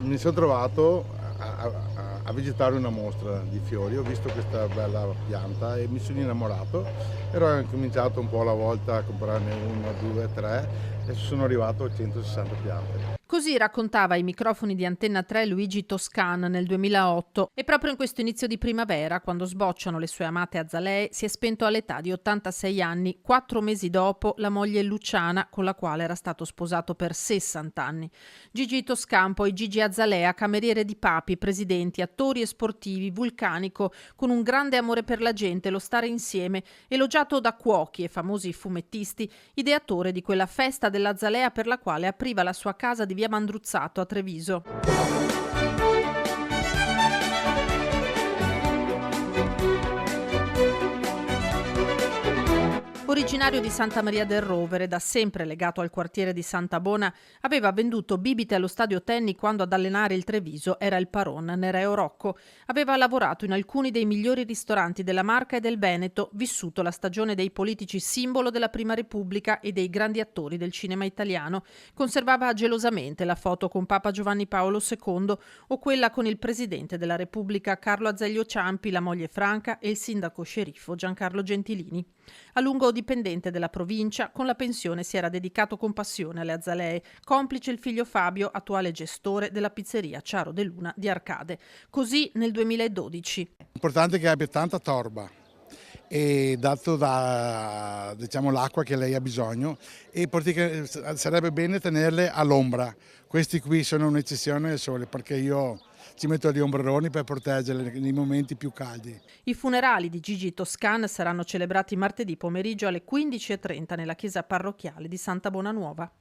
Mi sono trovato a visitare una mostra di fiori, ho visto questa bella pianta e mi sono innamorato. Ero incominciato un po' alla volta a comprarne 1, 2, 3 e sono arrivato a 160 piante. Così raccontava ai microfoni di Antenna 3 Luigi Toscan nel 2008 e proprio in questo inizio di primavera, quando sbocciano le sue amate azalee, si è spento all'età di 86 anni, 4 mesi dopo la moglie Luciana con la quale era stato sposato per 60 anni. Gigi Toscan, poi Gigi Azalea, cameriere di papi, presidenti, attori e sportivi, vulcanico, con un grande amore per la gente, lo stare insieme, elogiato da cuochi e famosi fumettisti, ideatore di quella festa dell'Azalea per la quale apriva la sua casa di via Mandruzzato a Treviso. Originario di Santa Maria del Rovere, da sempre legato al quartiere di Santa Bona, aveva venduto bibite allo stadio Tenni quando ad allenare il Treviso era il Paron, Nereo Rocco. Aveva lavorato in alcuni dei migliori ristoranti della Marca e del Veneto, vissuto la stagione dei politici simbolo della Prima Repubblica e dei grandi attori del cinema italiano. Conservava gelosamente la foto con Papa Giovanni Paolo II o quella con il presidente della Repubblica Carlo Azeglio Ciampi, la moglie Franca e il sindaco sceriffo Giancarlo Gentilini. A lungo dipendente della provincia, con la pensione si era dedicato con passione alle azalee, complice il figlio Fabio, attuale gestore della pizzeria Ciaro de Luna di Arcade. Così nel 2012. L'importante è che abbia tanta torba e dato da diciamo, l'acqua che lei ha bisogno e sarebbe bene tenerle all'ombra. Questi qui sono un'eccezione al sole perché io ci metto gli ombrelloni per proteggerle nei momenti più caldi. I funerali di Gigi Toscan saranno celebrati martedì pomeriggio alle 15:30 nella chiesa parrocchiale di Santa Bonanuova.